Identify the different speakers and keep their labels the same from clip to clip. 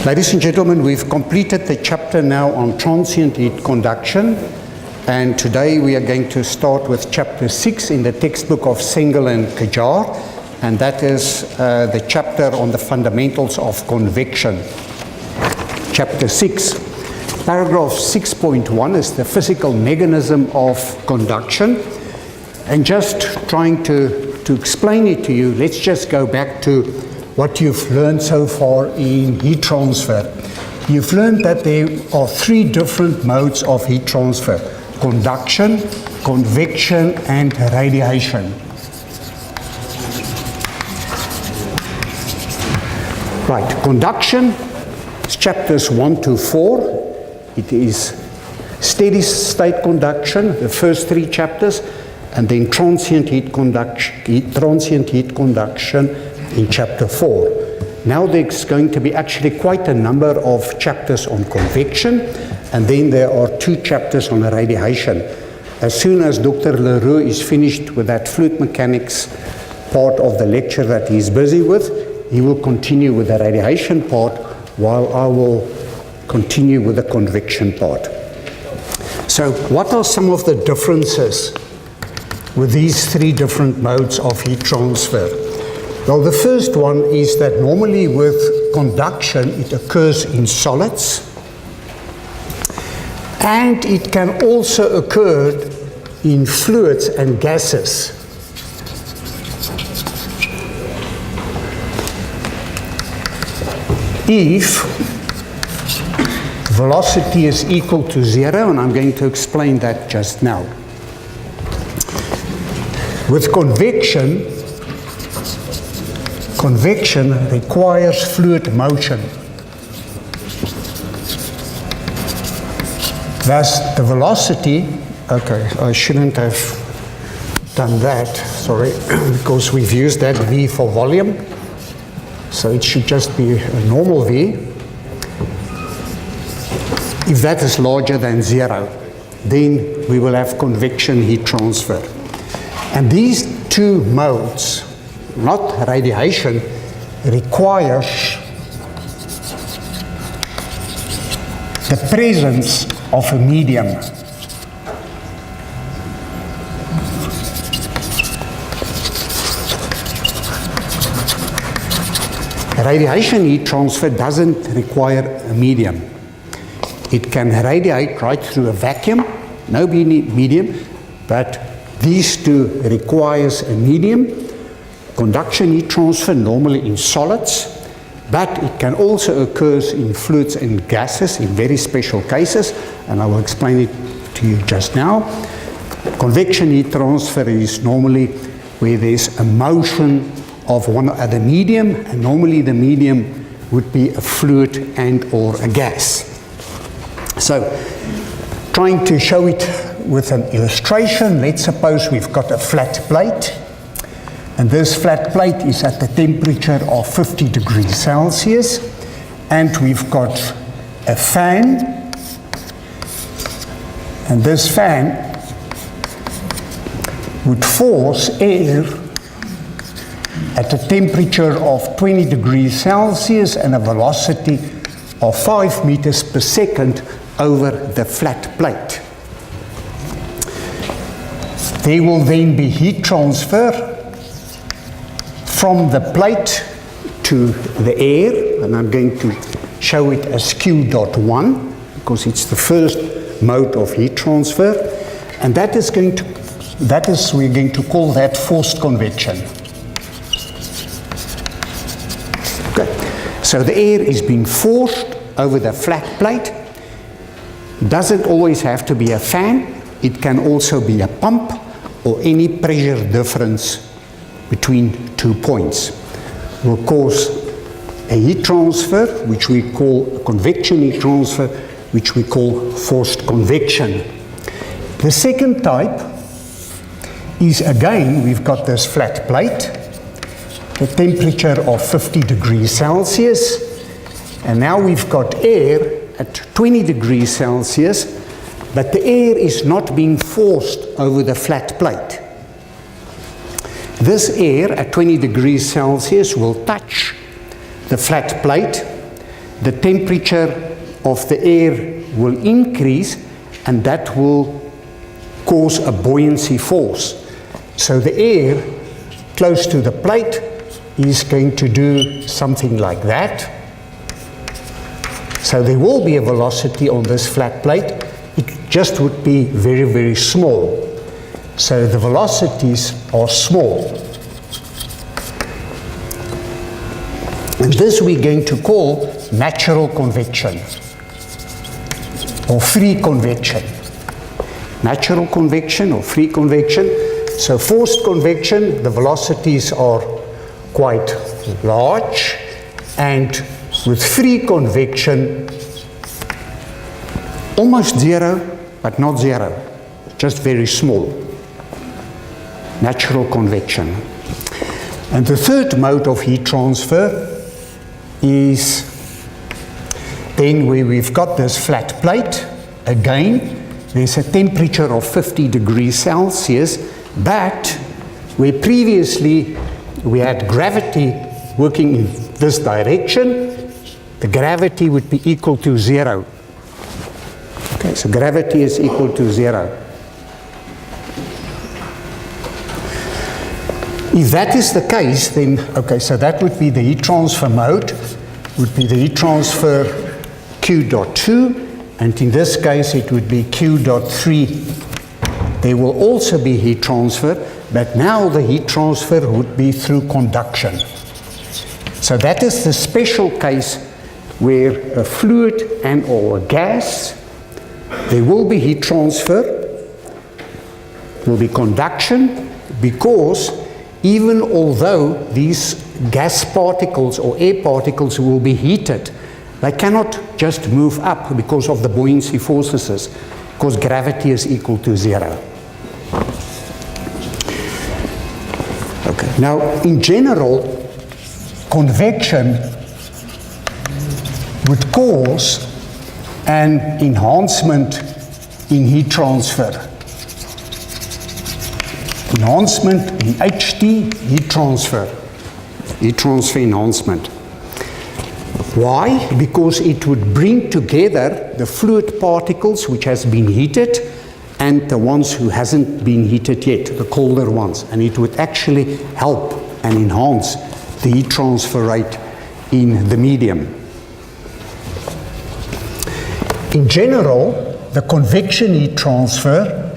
Speaker 1: Ladies and gentlemen, we've completed the chapter now on transient heat conduction, and today we are going to start with chapter 6 in the textbook of Cengel and Ghajar, and that is the chapter on the fundamentals of convection. Chapter 6. Paragraph 6.1 is the physical mechanism of conduction, and just trying to explain it to you, let's just go back to what you've learned so far in heat transfer. You've learned that there are three different modes of heat transfer: conduction, convection, and radiation. Right, conduction is chapters 1 to 4. It is steady state conduction, the first three chapters, and then transient heat conduction in chapter 4. Now there's going to be actually quite a number of chapters on convection, and then there are 2 chapters on radiation. As soon as Dr. Leroux is finished with that fluid mechanics part of the lecture that he's busy with, he will continue with the radiation part while I will continue with the convection part. So what are some of the differences with these 3 different modes of heat transfer? Well, the first one is that normally with conduction it occurs in solids, and it can also occur in fluids and gases. If velocity is equal to 0, and I'm going to explain that just now. With convection requires fluid motion. Thus, the velocity, okay, I shouldn't have done that, sorry, because we've used that V for volume. So it should just be a normal V. If that is larger than 0, then we will have convection heat transfer. And these 2 modes, not radiation, requires the presence of a medium. Radiation heat transfer doesn't require a medium. It can radiate right through a vacuum, no medium, but these 2 requires a medium. Conduction heat transfer normally in solids, but it can also occur in fluids and gases in very special cases, and I will explain it to you just now. Convection heat transfer is normally where there's a motion of one other medium, and normally the medium would be a fluid and or a gas. So, trying to show it with an illustration, let's suppose we've got a flat plate, and this flat plate is at the temperature of 50 degrees Celsius, and we've got a fan, and this fan would force air at a temperature of 20 degrees Celsius and a velocity of 5 meters per second over the flat plate. There will then be heat transfer from the plate to the air, and I'm going to show it as Q.1 because it's the first mode of heat transfer, and we're going to call that forced convection. Okay. So the air is being forced over the flat plate. Doesn't always have to be a fan. It can also be a pump or any pressure difference between 2 points. Will cause a heat transfer, which we call a convection heat transfer, which we call forced convection. The second type is, again, we've got this flat plate, the temperature of 50 degrees Celsius, and now we've got air at 20 degrees Celsius, but the air is not being forced over the flat plate. This air at 20 degrees Celsius will touch the flat plate, the temperature of the air will increase, and that will cause a buoyancy force. So the air close to the plate is going to do something like that. So there will be a velocity on this flat plate. It just would be very, very small. So the velocities are small. And this we're going to call natural convection or free convection. Natural convection or free convection. So forced convection, the velocities are quite large, and with free convection, almost zero, but not zero, just very small. Natural convection. And the third mode of heat transfer is then where we've got this flat plate. Again, there's a temperature of 50 degrees Celsius, but where previously we had gravity working in this direction, the gravity would be equal to zero. Okay, so gravity is equal to zero. If that is the case, then, okay, so that would be the heat transfer mode, would be the heat transfer Q dot 2, and in this case it would be Q dot 3. There will also be heat transfer, but now the heat transfer would be through conduction. So that is the special case where a fluid and or a gas, there will be heat transfer, will be conduction, because even although these gas particles or air particles will be heated, they cannot just move up because of the buoyancy forces, because gravity is equal to zero. Okay. Now, in general, convection would cause an enhancement in heat transfer. Enhancement in HT, heat transfer enhancement. Why? Because it would bring together the fluid particles which has been heated and the ones who hasn't been heated yet, the colder ones, and it would actually help and enhance the heat transfer rate in the medium. In general, the convection heat transfer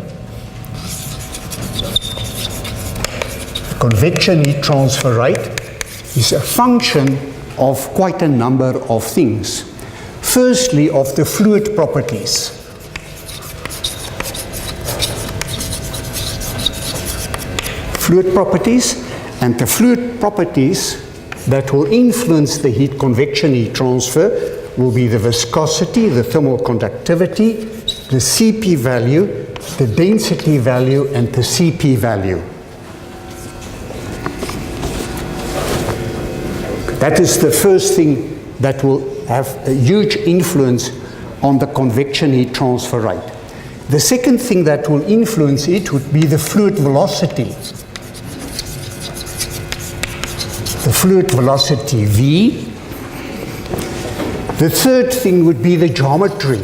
Speaker 1: rate is a function of quite a number of things. Firstly, of the fluid properties. Fluid properties, and the fluid properties that will influence the convection heat transfer will be the viscosity, the thermal conductivity, the Cp value, the density value, and the Cp value. That is the first thing that will have a huge influence on the convection heat transfer rate. The second thing that will influence it would be the fluid velocity. The fluid velocity V. The third thing would be the geometry.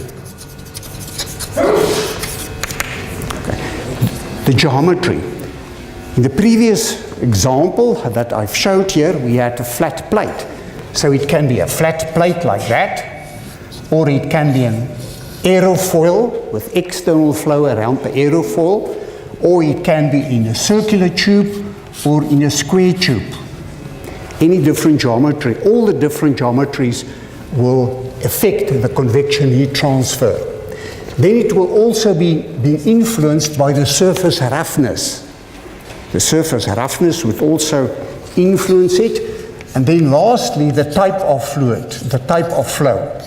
Speaker 1: The geometry. In the previous example that I've showed here, we had a flat plate. So it can be a flat plate like that, or it can be an aerofoil with external flow around the aerofoil, or it can be in a circular tube or in a square tube. Any different geometry, all the different geometries will affect the convection heat transfer. Then it will also be influenced by the surface roughness. The surface roughness would also influence it. And then lastly, the type of fluid, the type of flow.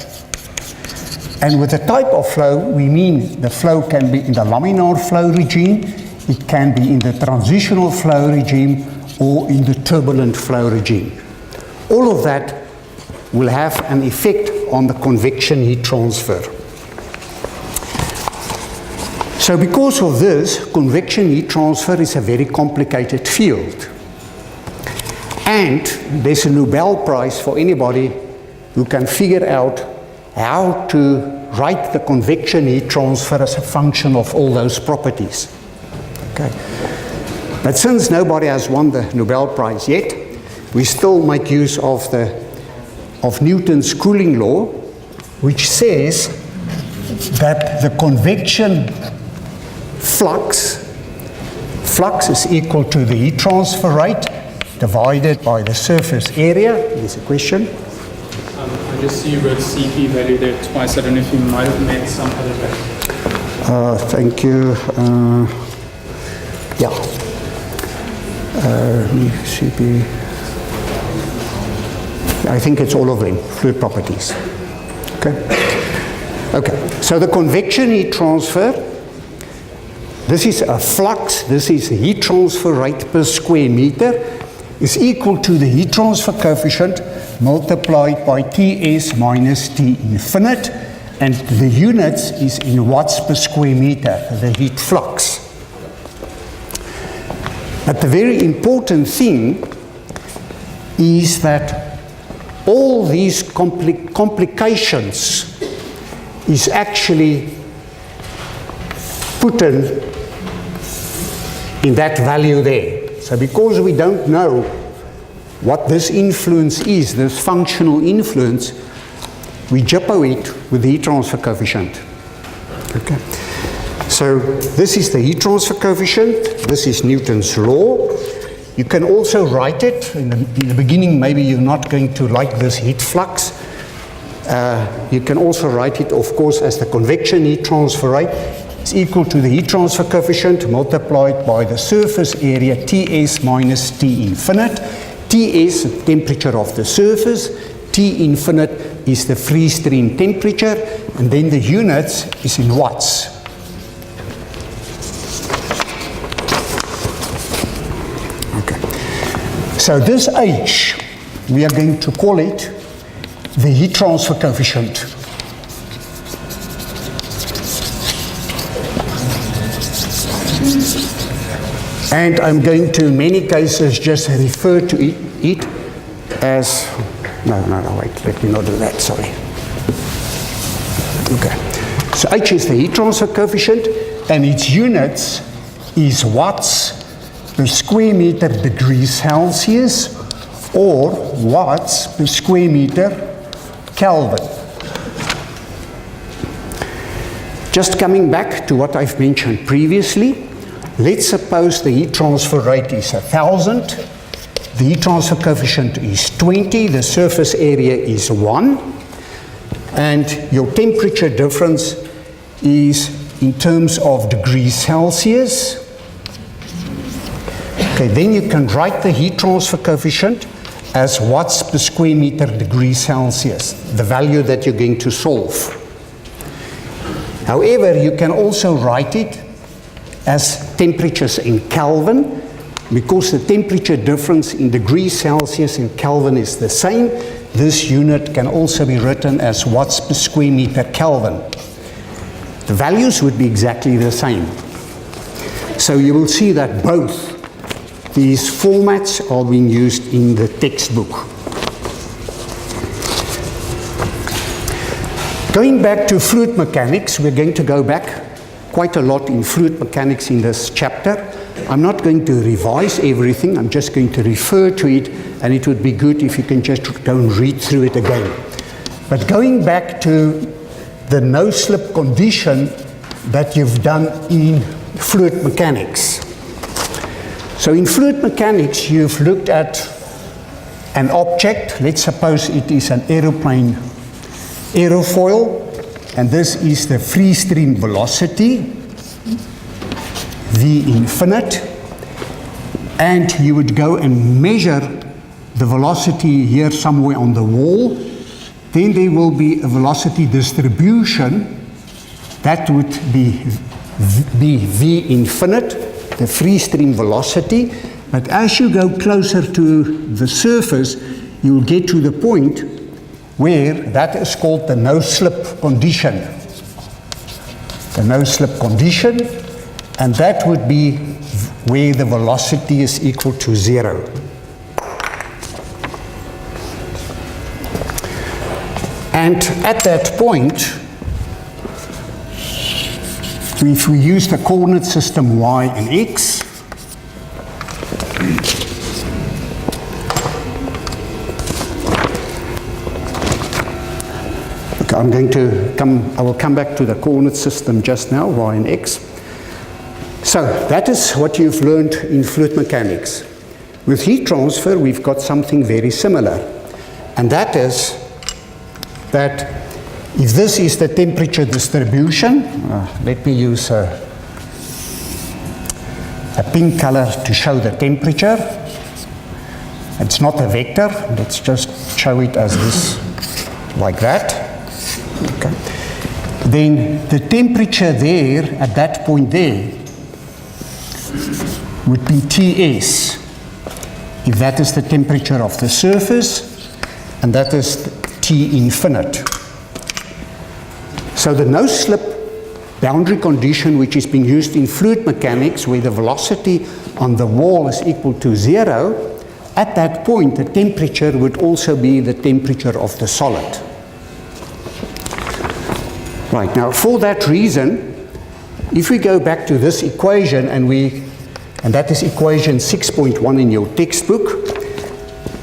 Speaker 1: And with the type of flow, we mean the flow can be in the laminar flow regime, it can be in the transitional flow regime, or in the turbulent flow regime. All of that will have an effect on the convection heat transfer. So because of this, convection heat transfer is a very complicated field. And there's a Nobel Prize for anybody who can figure out how to write the convection heat transfer as a function of all those properties. Okay. But since nobody has won the Nobel Prize yet, we still make use of Newton's cooling law, which says that the convection flux is equal to the heat transfer rate divided by the surface area. Here's a question.
Speaker 2: I just see you wrote CP value there twice. I don't know if you might have meant some other value.
Speaker 1: Thank you. Yeah. CP. I think it's all of them, fluid properties. Okay. Okay. So the convection heat transfer, this is a flux, this is the heat transfer rate per square meter, is equal to the heat transfer coefficient multiplied by Ts minus T infinite, and the units is in watts per square meter, the heat flux. But the very important thing is that all these complications is actually put in that value there. So because we don't know what this influence is, this functional influence, we jippo it with the heat transfer coefficient. Okay. So this is the heat transfer coefficient, this is Newton's law. You can also write it, in the beginning maybe you're not going to like this heat flux. You can also write it, of course, as the convection heat transfer rate is equal to the heat transfer coefficient multiplied by the surface area Ts minus T infinite. Ts, the temperature of the surface, T infinite is the free stream temperature, and then the units is in watts. Okay. So this H, we are going to call it the heat transfer coefficient. And I'm going to, in many cases, just refer to it as, no, wait, let me not do that, sorry. Okay, so H is the heat transfer coefficient, and its units is watts per square meter degrees Celsius, or watts per square meter Kelvin. Just coming back to what I've mentioned previously, let's suppose the heat transfer rate is 1,000, the heat transfer coefficient is 20, the surface area is 1, and your temperature difference is in terms of degrees Celsius. Okay, then you can write the heat transfer coefficient as watts per square meter degrees Celsius, the value that you're going to solve. However, you can also write it as temperatures in Kelvin, because the temperature difference in degrees Celsius and Kelvin is the same. This unit can also be written as watts per square meter Kelvin. The values would be exactly the same. So you will see that both these formats are being used in the textbook. Going back to fluid mechanics, we're going to go back quite a lot in fluid mechanics in this chapter. I'm not going to revise everything, I'm just going to refer to it, and it would be good if you can just go and read through it again. But going back to the no-slip condition that you've done in fluid mechanics. So in fluid mechanics, you've looked at an object, let's suppose it is an aeroplane aerofoil, and this is the free stream velocity, V infinite, and you would go and measure the velocity here somewhere on the wall. Then there will be a velocity distribution that would be V infinite, the free stream velocity, but as you go closer to the surface, you will get to the point where that is called the no-slip condition. The no-slip condition, and that would be where the velocity is equal to 0. And at that point, if we use the coordinate system y and x, okay, I will come back to the coordinate system just now, y and x. So that is what you've learned in fluid mechanics. With heat transfer, we've got something very similar, and that is that if this is the temperature distribution, let me use a pink color to show the temperature. It's not a vector, let's just show it as this, like that. Okay. Then the temperature there, at that point there, would be Ts, if that is the temperature of the surface, and that is T infinite. So the no-slip boundary condition, which is being used in fluid mechanics, where the velocity on the wall is equal to 0, at that point the temperature would also be the temperature of the solid. Right, now for that reason, if we go back to this equation, and that is equation 6.1 in your textbook,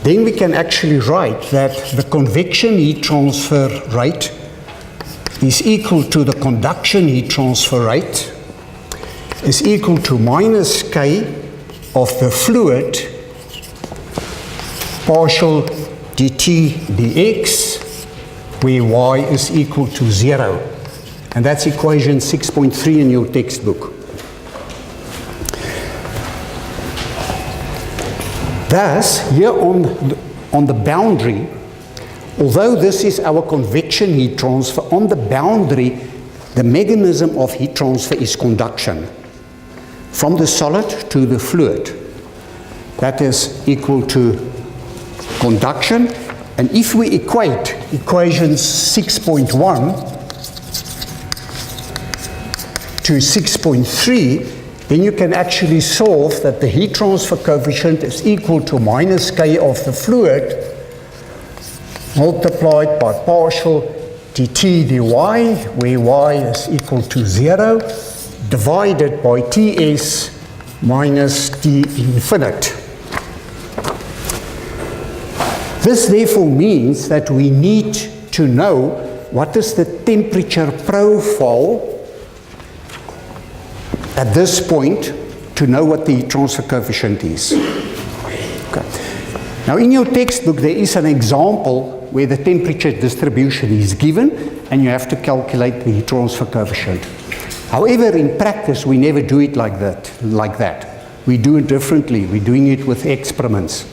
Speaker 1: then we can actually write that the convection heat transfer rate is equal to the conduction heat transfer rate is equal to minus K of the fluid partial dt dx, where y is equal to 0. And that's equation 6.3 in your textbook. Thus, here on the boundary, although this is our convection heat transfer, on the boundary, the mechanism of heat transfer is conduction, from the solid to the fluid. That is equal to conduction. And if we equate equation 6.1 to 6.3, then you can actually solve that the heat transfer coefficient is equal to minus K of the fluid multiplied by partial dt dy, where y is equal to 0, divided by Ts minus T infinite. This therefore means that we need to know what is the temperature profile at this point to know what the heat transfer coefficient is. Okay. Now in your textbook there is an example where the temperature distribution is given and you have to calculate the heat transfer coefficient. However, in practice we never do it like that. We do it differently. We're doing it with experiments.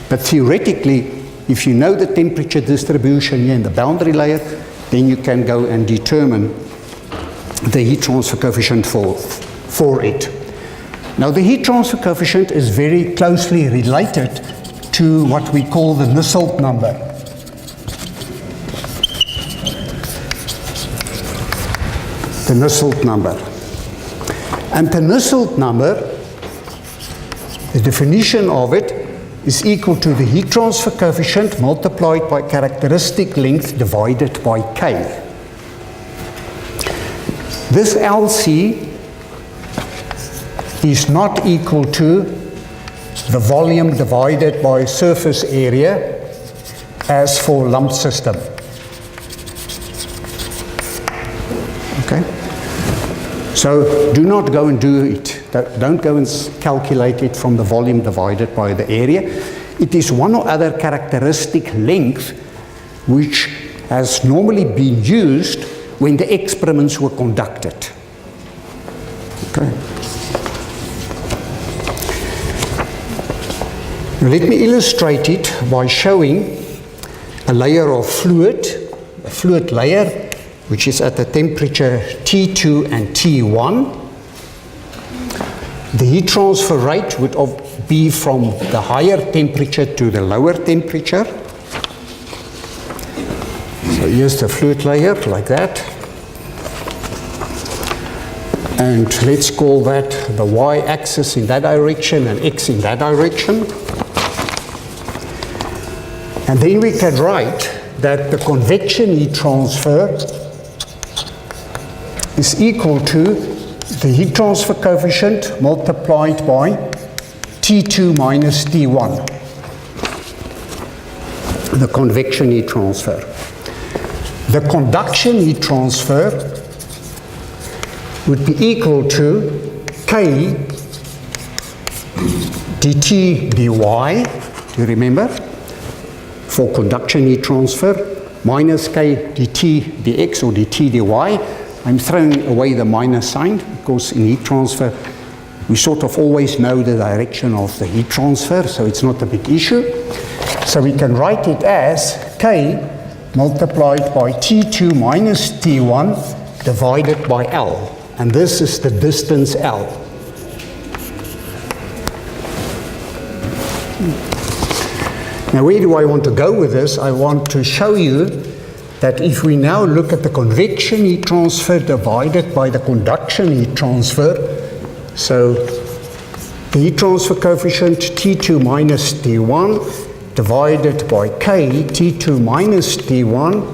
Speaker 1: But theoretically, if you know the temperature distribution here in the boundary layer, then you can go and determine the heat transfer coefficient for it. Now the heat transfer coefficient is very closely related to what we call the Nusselt number. The Nusselt number. And the Nusselt number, the definition of it, is equal to the heat transfer coefficient multiplied by characteristic length divided by K. This LC is not equal to the volume divided by surface area as for lump system. Okay? So do not go and do it. Don't go and calculate it from the volume divided by the area. It is one or other characteristic length which has normally been used when the experiments were conducted. Okay. Now let me illustrate it by showing a layer of fluid, a fluid layer, which is at the temperature T2 and T1. The heat transfer rate would be from the higher temperature to the lower temperature. So here's the fluid layer, like that. And let's call that the y-axis in that direction and x in that direction. And then we can write that the convection heat transfer is equal to the heat transfer coefficient multiplied by T2 minus T1, the convection heat transfer. The conduction heat transfer would be equal to K dt dy, you remember, for conduction heat transfer, minus K dt dx or dt dy. I'm throwing away the minus sign because in heat transfer we sort of always know the direction of the heat transfer, so it's not a big issue. So we can write it as K multiplied by T2 minus T1 divided by L. And this is the distance L. Now where do I want to go with this? I want to show you that if we now look at the convection heat transfer divided by the conduction heat transfer, so the heat transfer coefficient T2 minus T1 divided by K T2 minus T1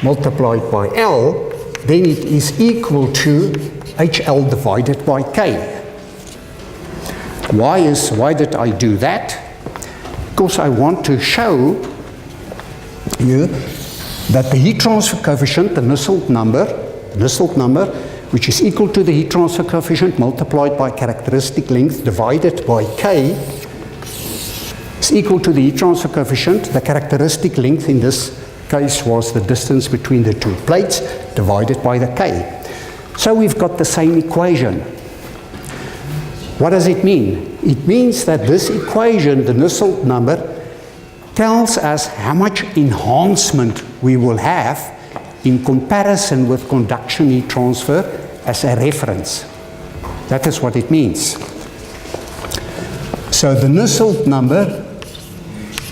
Speaker 1: multiplied by L, then it is equal to HL divided by K. Why did I do that? Because I want to show you that the heat transfer coefficient, the Nusselt number, which is equal to the heat transfer coefficient multiplied by characteristic length divided by K, is equal to the heat transfer coefficient. The characteristic length in this case was the distance between the two plates divided by the K. So we've got the same equation. What does it mean? It means that this equation, the Nusselt number, tells us how much enhancement we will have in comparison with conduction heat transfer as a reference. That is what it means. So the Nusselt number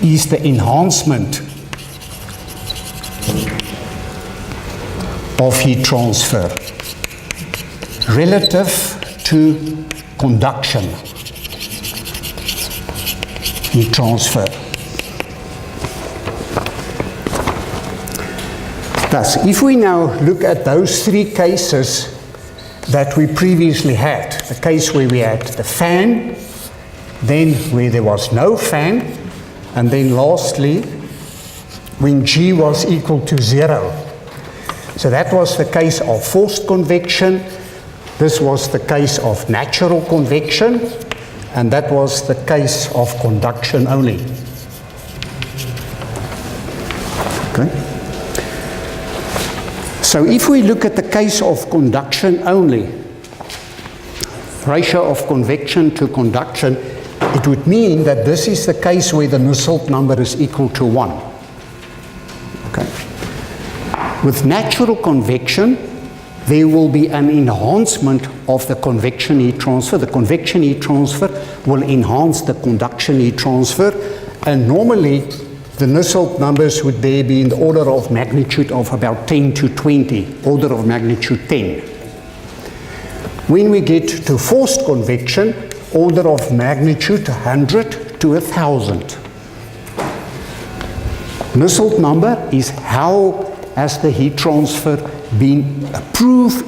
Speaker 1: is the enhancement of heat transfer relative to conduction heat transfer. Thus, if we now look at those three cases that we previously had, the case where we had the fan, then where there was no fan, and then lastly, when G was equal to 0. So that was the case of forced convection, this was the case of natural convection, and that was the case of conduction only. Okay. So if we look at the case of conduction only, ratio of convection to conduction, it would mean that this is the case where the Nusselt number is equal to 1. Okay. With natural convection, there will be an enhancement of the convection heat transfer. The convection heat transfer will enhance the conduction heat transfer, and normally the Nusselt numbers would there be in the order of magnitude of about 10 to 20, order of magnitude 10. When we get to forced convection, order of magnitude 100 to 1,000. Nusselt number is how has the heat transfer been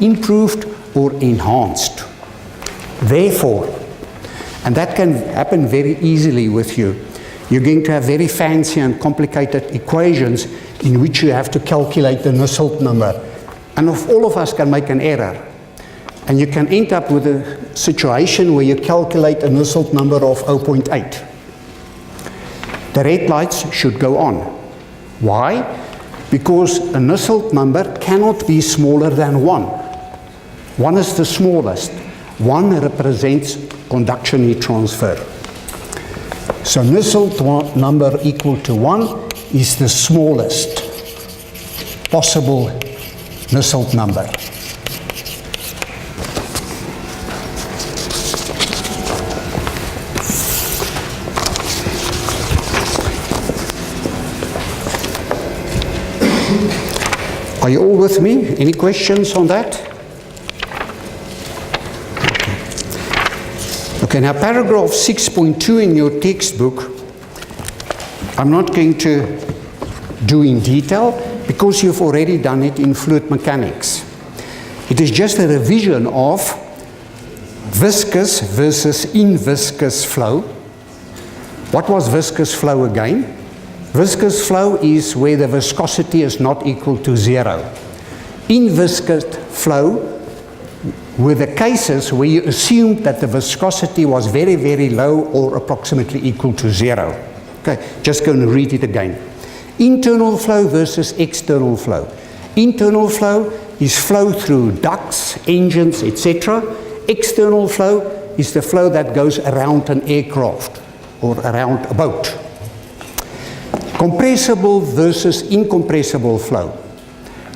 Speaker 1: improved or enhanced. Therefore, and that can happen very easily with you, you're going to have very fancy and complicated equations in which you have to calculate the Nusselt number. And all of us can make an error. And you can end up with a situation where you calculate a Nusselt number of 0.8. The red lights should go on. Why? Because a Nusselt number cannot be smaller than 1. 1 is the smallest. 1 represents conduction heat transfer. So Nusselt number equal to 1 is the smallest possible Nusselt number. Are you all with me? Any questions on that? Okay, now paragraph 6.2 in your textbook, I'm not going to do in detail because you've already done it in fluid mechanics. It is just a revision of viscous versus inviscous flow. What was viscous flow again? Viscous flow is where the viscosity is not equal to 0. Inviscous flow were the cases where you assumed that the viscosity was very, very low or approximately equal to 0. Okay, just going to read it again. Internal flow versus external flow. Internal flow is flow through ducts, engines, etc. External flow is the flow that goes around an aircraft or around a boat. Compressible versus incompressible flow.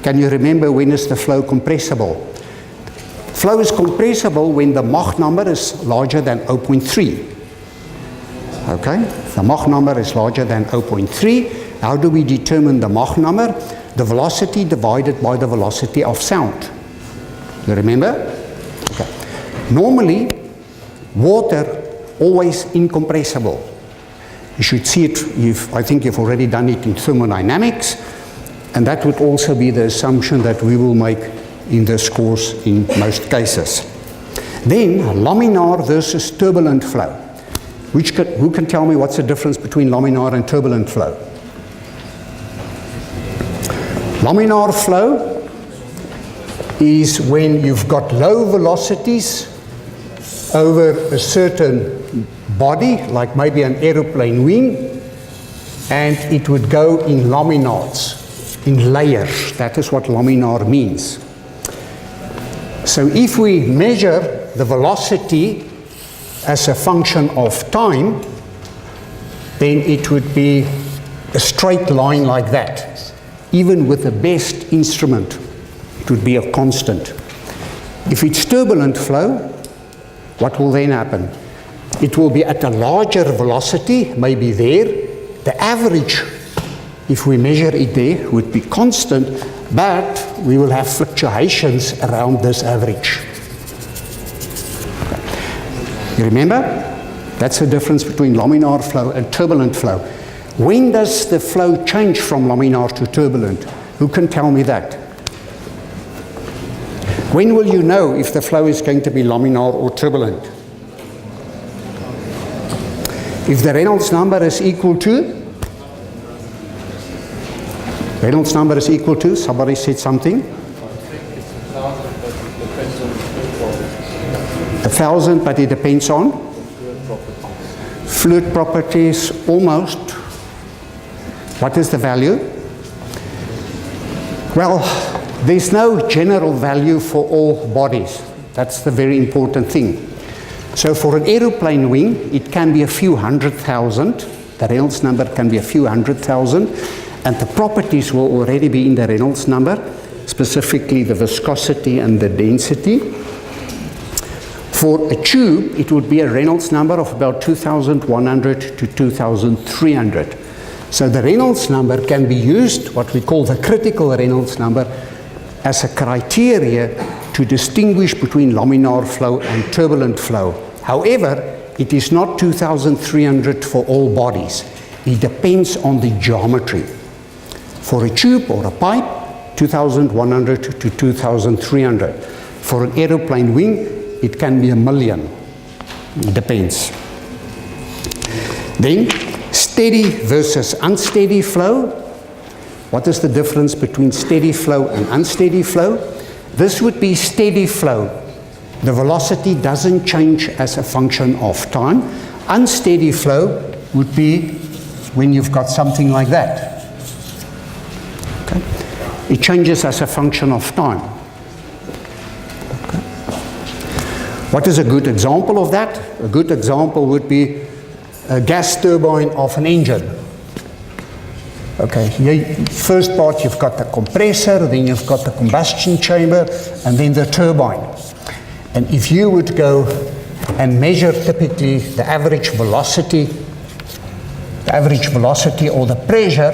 Speaker 1: Can you remember when is the flow compressible? Flow is compressible when the Mach number is larger than 0.3. Okay, the Mach number is larger than 0.3. How do we determine the Mach number? The velocity divided by the velocity of sound. You remember? Okay. Normally, water always incompressible. You should see it, I think you've already done it in thermodynamics, and that would also be the assumption that we will make in this course in most cases. Then, laminar versus turbulent flow. Who can tell me what's the difference between laminar and turbulent flow? Laminar flow is when you've got low velocities over a certain body, like maybe an aeroplane wing, and it would go in laminars, in layers. That is what laminar means. So if we measure the velocity as a function of time, then it would be a straight line like that. Even with the best instrument, it would be a constant. If it's turbulent flow, what will then happen? It will be at a larger velocity, maybe there. The average, if we measure it there, would be constant, but we will have fluctuations around this average. You remember? That's the difference between laminar flow and turbulent flow. When does the flow change from laminar to turbulent? Who can tell me that? When will you know if the flow is going to be laminar or turbulent? If the Reynolds number is equal to? Reynolds number is equal to? Somebody said something? 1,000, but it depends on? Fluid properties, almost. What is the value? Well, there's no general value for all bodies. That's the very important thing. So for an aeroplane wing, it can be a few 100,000. The Reynolds number can be a few 100,000. And the properties will already be in the Reynolds number, specifically the viscosity and the density. For a tube, it would be a Reynolds number of about 2,100 to 2,300. So the Reynolds number can be used, what we call the critical Reynolds number, as a criteria to distinguish between laminar flow and turbulent flow. However, it is not 2,300 for all bodies. It depends on the geometry. For a tube or a pipe, 2,100 to 2,300. For an aeroplane wing, it can be 1,000,000. It depends. Then, steady versus unsteady flow. What is the difference between steady flow and unsteady flow? This would be steady flow. The velocity doesn't change as a function of time. Unsteady flow would be when you've got something like that. Okay. It changes as a function of time. Okay. What is a good example of that? A good example would be a gas turbine of an engine. Okay, here, first part you've got the compressor, then you've got the combustion chamber, and then the turbine. And if you would go and measure typically the average velocity or the pressure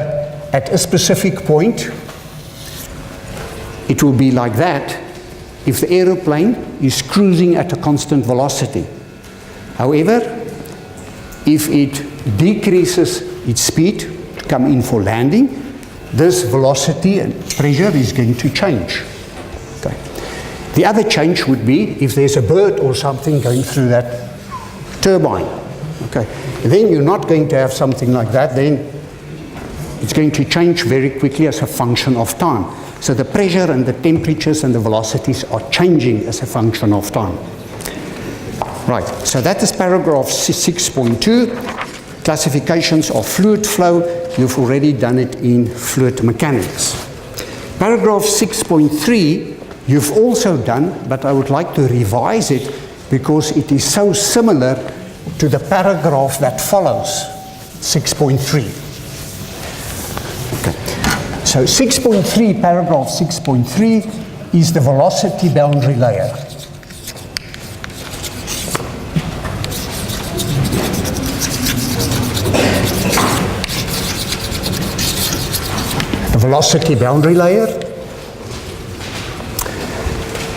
Speaker 1: at a specific point, it will be like that if the aeroplane is cruising at a constant velocity. However, if it decreases its speed to come in for landing, this velocity and pressure is going to change. Okay. The other change would be if there's a bird or something going through that turbine. Okay. Then you're not going to have something like that. Then it's going to change very quickly as a function of time. So the pressure and the temperatures and the velocities are changing as a function of time. Right, so that is paragraph 6.2, classifications of fluid flow. You've already done it in fluid mechanics. Paragraph 6.3, you've also done, but I would like to revise it because it is so similar to the paragraph that follows, 6.3. Okay. So 6.3, paragraph 6.3 is the velocity boundary layer. The velocity boundary layer.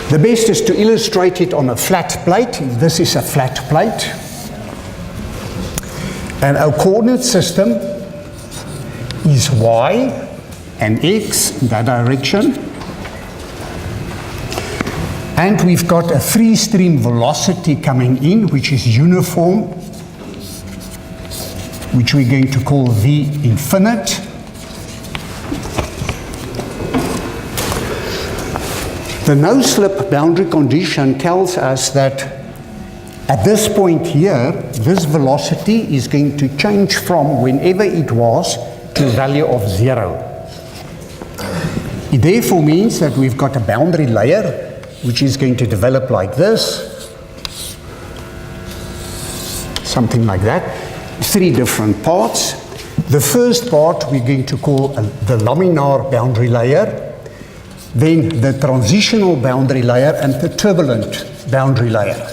Speaker 1: The best is to illustrate it on a flat plate. This is a flat plate. And our coordinate system is y and x in that direction. And we've got a free stream velocity coming in, which is uniform, which we're going to call V infinite. The no-slip boundary condition tells us that at this point here, this velocity is going to change from whenever it was to a value of 0. It therefore means that we've got a boundary layer which is going to develop like this, something like that, 3 different parts. The first part we're going to call the laminar boundary layer, then the transitional boundary layer and the turbulent boundary layer.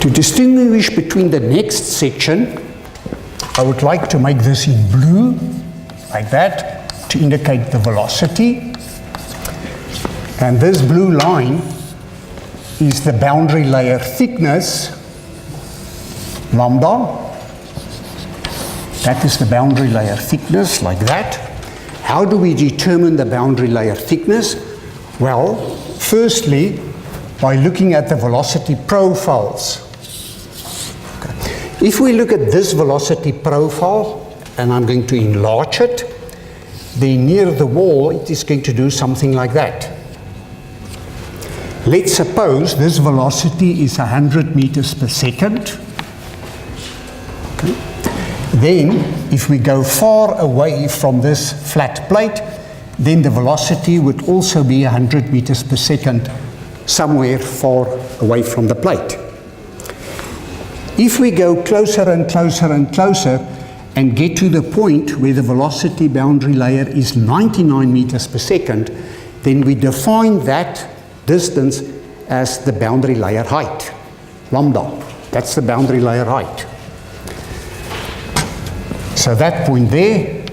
Speaker 1: To distinguish between the next section, I would like to make this in blue, like that, to indicate the velocity. And this blue line is the boundary layer thickness, lambda. That is the boundary layer thickness, like that. How do we determine the boundary layer thickness? Well, firstly, by looking at the velocity profiles. Okay. If we look at this velocity profile, and I'm going to enlarge it, then near the wall it is going to do something like that. Let's suppose this velocity is 100 meters per second. Okay. Then, if we go far away from this flat plate, then the velocity would also be 100 meters per second somewhere far away from the plate. If we go closer and closer and closer and get to the point where the velocity boundary layer is 99 meters per second, then we define that distance as the boundary layer height, lambda. That's the boundary layer height. So that point there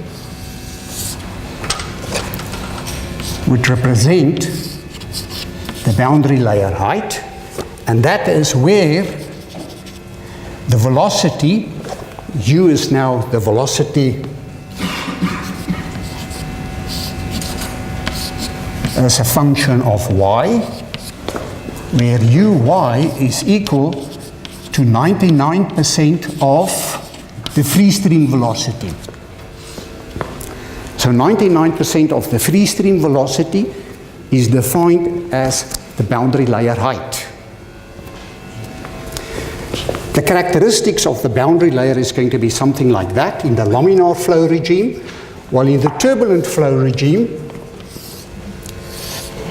Speaker 1: would represent the boundary layer height, and that is where the velocity, u is now the velocity as a function of y, where uy is equal to 99% of the free stream velocity. So 99% of the free stream velocity is defined as the boundary layer height. The characteristics of the boundary layer is going to be something like that in the laminar flow regime, while in the turbulent flow regime,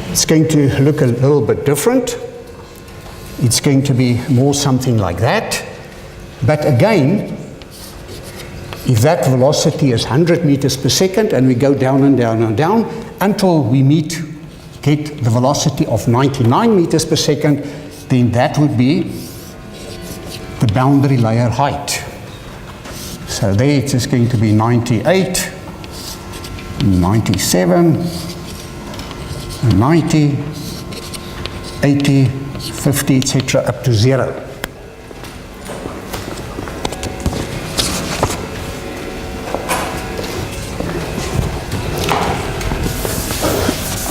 Speaker 1: it's going to look a little bit different. It's going to be more something like that. But again, if that velocity is 100 meters per second and we go down and down and down until we get the velocity of 99 meters per second, then that would be the boundary layer height. So there it is going to be 98, 97, 90, 80, 50, etc. up to 0.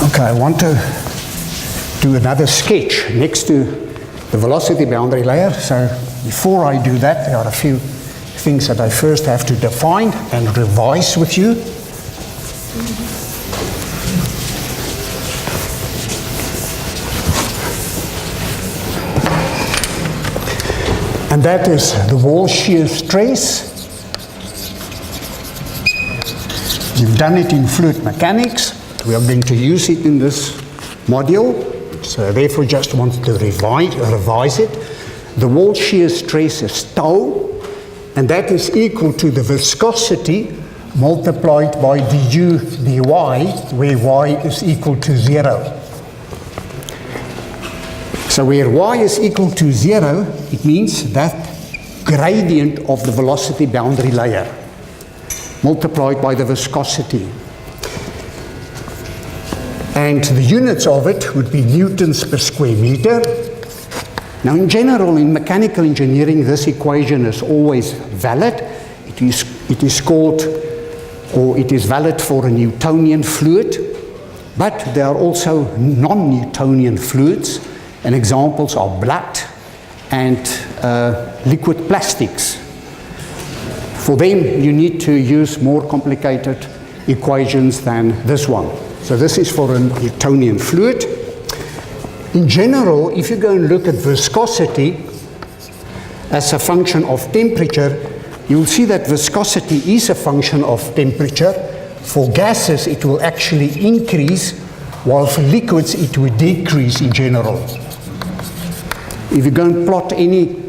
Speaker 1: Okay, I want to do another sketch next to the velocity boundary layer. So before I do that, there are a few things that I first have to define and revise with you. And that is the wall shear stress. You've done it in fluid mechanics. We are going to use it in this module. So therefore just want to revise it. The wall shear stress is tau, and that is equal to the viscosity multiplied by du dy, where y is equal to 0. So where y is equal to 0, it means that gradient of the velocity boundary layer multiplied by the viscosity. And the units of it would be newtons per square meter. Now in general, in mechanical engineering, this equation is always valid. It is called, or it is valid for a Newtonian fluid, but there are also non-Newtonian fluids, and examples are blood and liquid plastics. For them, you need to use more complicated equations than this one. So this is for a Newtonian fluid. In general, if you go and look at viscosity as a function of temperature, you will see that viscosity is a function of temperature. For gases, it will actually increase, while for liquids, it will decrease in general. If you go and plot any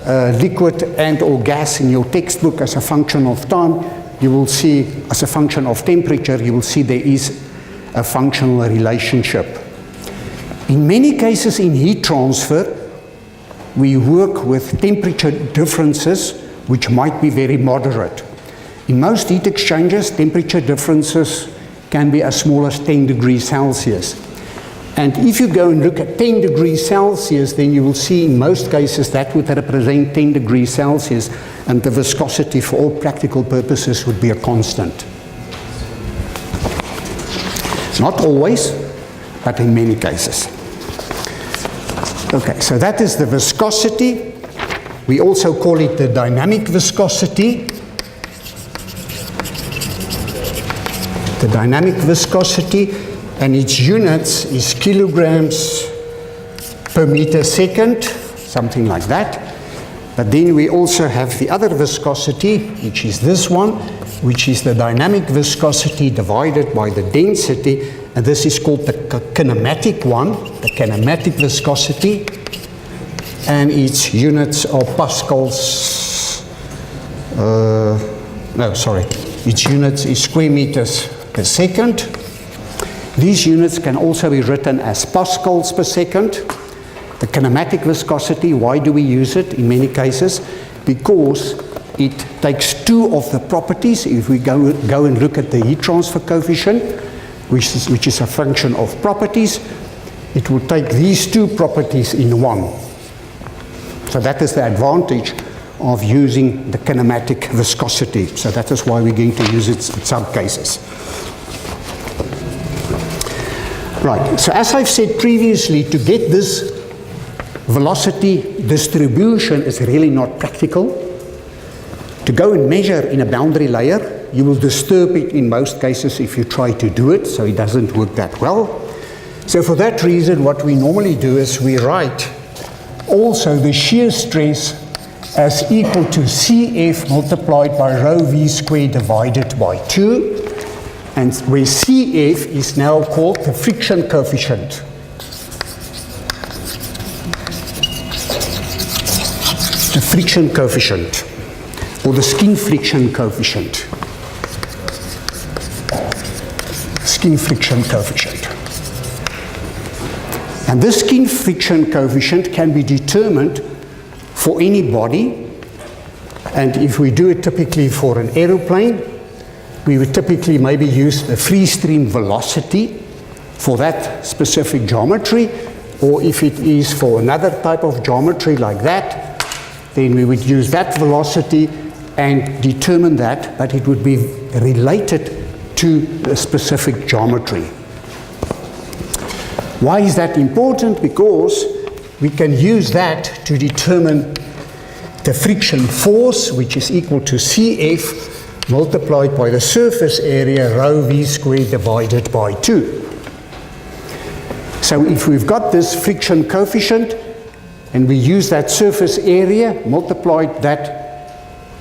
Speaker 1: liquid and or gas in your textbook as a function of time, you will see, as a function of temperature, you will see there is a functional relationship. In many cases in heat transfer, we work with temperature differences which might be very moderate. In most heat exchangers, temperature differences can be as small as 10 degrees Celsius. And if you go and look at 10 degrees Celsius, then you will see in most cases that would represent 10 degrees Celsius, and the viscosity for all practical purposes would be a constant. Not always, but in many cases. Okay, so that is the viscosity. We also call it the dynamic viscosity. The dynamic viscosity, and its units is kilograms per meter second, something like that. But then we also have the other viscosity, which is this one, which is the dynamic viscosity divided by the density, and this is called the kinematic one, the kinematic viscosity, and its units are pascals, its units is square meters per second. These units can also be written as pascals per second. The kinematic viscosity, why do we use it in many cases? Because it takes two of the properties. If we go and look at the heat transfer coefficient, which is a function of properties, it will take these two properties in one. So that is the advantage of using the kinematic viscosity. So that is why we're going to use it in some cases. Right, so as I've said previously, to get this velocity distribution is really not practical. To go and measure in a boundary layer, you will disturb it in most cases if you try to do it, so it doesn't work that well. So for that reason, what we normally do is we write also the shear stress as equal to Cf multiplied by rho v squared divided by 2. And where Cf is now called the friction coefficient. The friction coefficient, or the skin friction coefficient. Skin friction coefficient. And this skin friction coefficient can be determined for any body. And if we do it typically for an aeroplane, we would typically maybe use the free stream velocity for that specific geometry. or if it is for another type of geometry like that, then we would use that velocity and determine that, but it would be related to a specific geometry. Why is that important? Because we can use that to determine the friction force, which is equal to Cf multiplied by the surface area rho v squared divided by 2. So if we've got this friction coefficient and we use that surface area, multiplied that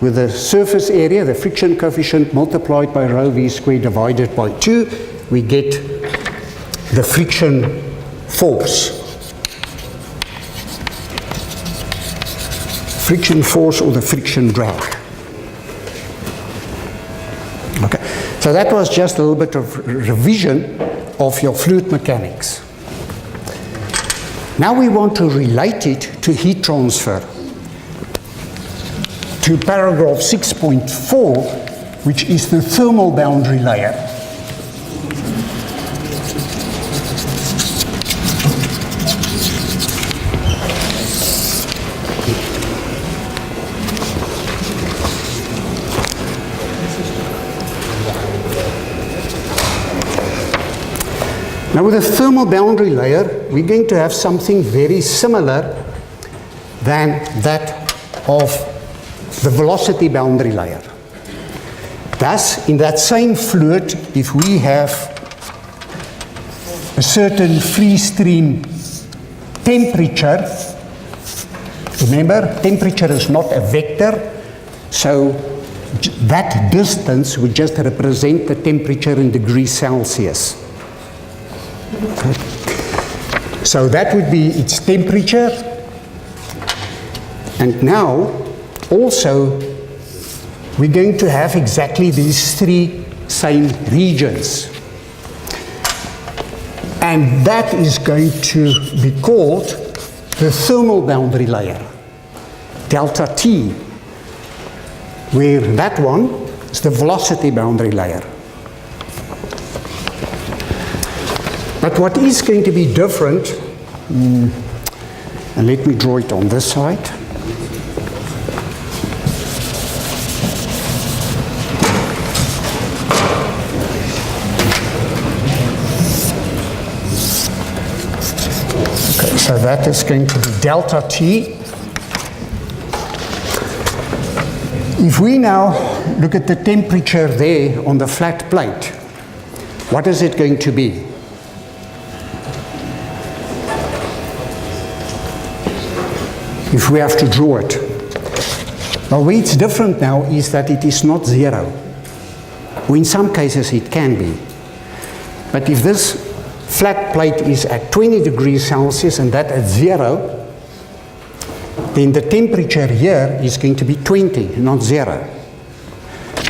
Speaker 1: with the surface area, the friction coefficient multiplied by rho v squared divided by 2, we get the friction force. Friction force or the friction drag. Okay, so that was just a little bit of revision of your fluid mechanics. Now we want to relate it to heat transfer, to paragraph 6.4, which is the thermal boundary layer. Now with the thermal boundary layer, we're going to have something very similar than that of the velocity boundary layer. Thus, in that same fluid, if we have a certain free stream temperature, remember, temperature is not a vector, so that distance would just represent the temperature in degrees Celsius. So that would be its temperature. And now, also, we're going to have exactly these three same regions. And that is going to be called the thermal boundary layer, delta T, where that one is the velocity boundary layer. But what is going to be different, and let me draw it on this side. Okay, so that is going to be delta T. If we now look at the temperature there on the flat plate, what is it going to be? If we have to draw it. Well, where it's different now is that it is not zero. Or in some cases it can be. But if this flat plate is at 20 degrees Celsius and that at 0, then the temperature here is going to be 20, not 0.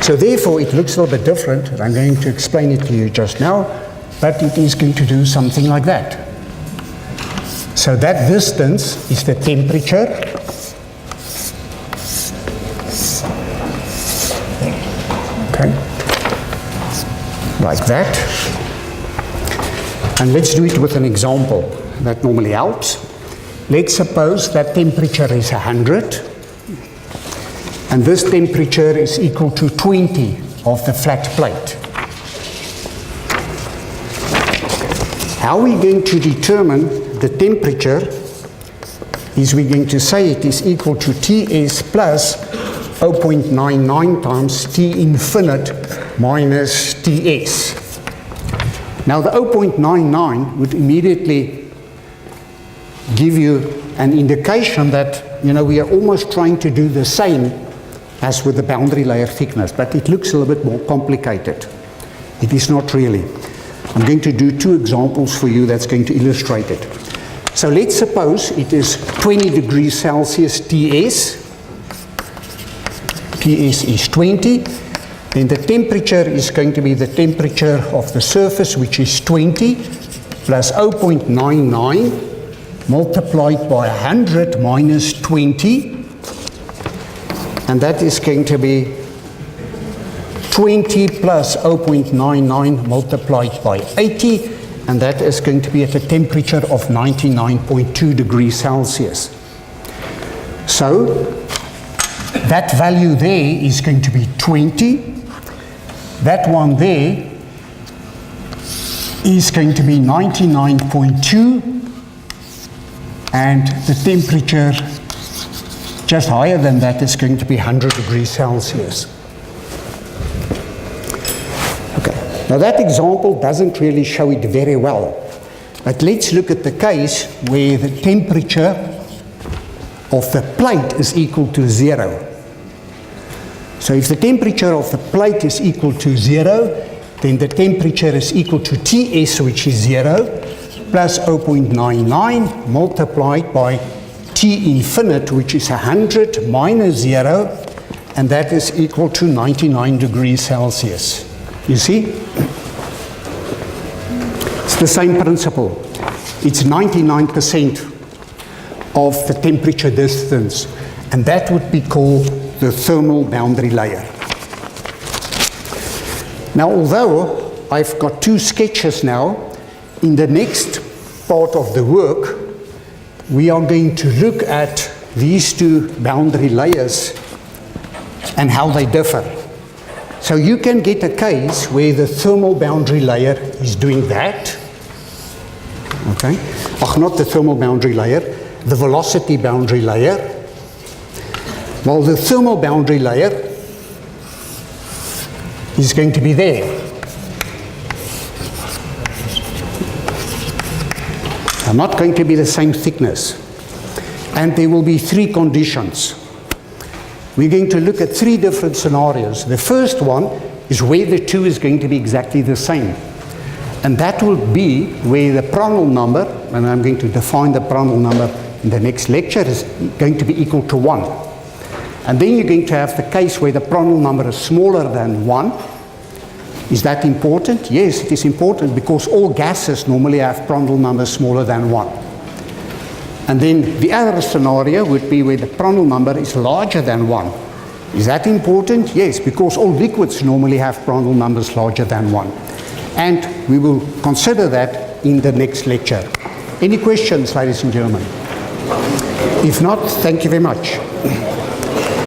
Speaker 1: So therefore it looks a little bit different, and I'm going to explain it to you just now, but it is going to do something like that. So that distance is the temperature. Okay. Like that. And let's do it with an example that normally helps. Let's suppose that temperature is 100. And this temperature is equal to 20 of the flat plate. How are we going to determine the temperature? Is we're going to say it is equal to Ts plus 0.99 times T infinite minus Ts. Now the 0.99 would immediately give you an indication that, you know, we are almost trying to do the same as with the boundary layer thickness, but it looks a little bit more complicated. It is not really. I'm going to do two examples for you that's going to illustrate it. So let's suppose it is 20 degrees Celsius Ts. Ts is 20. Then the temperature is going to be the temperature of the surface, which is 20, plus 0.99 multiplied by 100 minus 20. And that is going to be 20 plus 0.99 multiplied by 80. and that is going to be at a temperature of 99.2 degrees Celsius. So that value there is going to be 20. That one there is going to be 99.2, and the temperature just higher than that is going to be 100 degrees Celsius. Okay, now that example doesn't really show it very well, but let's look at the case where the temperature of the plate is equal to 0. So if the temperature of the plate is equal to 0, then the temperature is equal to Ts, which is 0, plus 0.99 multiplied by T infinite, which is 100 minus 0, and that is equal to 99 degrees Celsius. You see? It's the same principle. It's 99% of the temperature distance, and that would be called the thermal boundary layer. Now, although I've got two sketches now, in the next part of the work, we are going to look at these two boundary layers and how they differ. So you can get a case where the thermal boundary layer is doing that. Okay? Not the thermal boundary layer, the velocity boundary layer. While the thermal boundary layer is going to be there. They're not going to be the same thickness. And there will be three conditions. We're going to look at three different scenarios. The first one is where the two is going to be exactly the same. And that will be where the Prandtl number, and I'm going to define the Prandtl number in the next lecture, is going to be equal to 1. And then you're going to have the case where the Prandtl number is smaller than 1. Is that important? Yes, it is important because all gases normally have Prandtl numbers smaller than 1. And then the other scenario would be where the Prandtl number is larger than 1. Is that important? Yes, because all liquids normally have Prandtl numbers larger than 1. And we will consider that in the next lecture. Any questions, ladies and gentlemen? If not, thank you very much.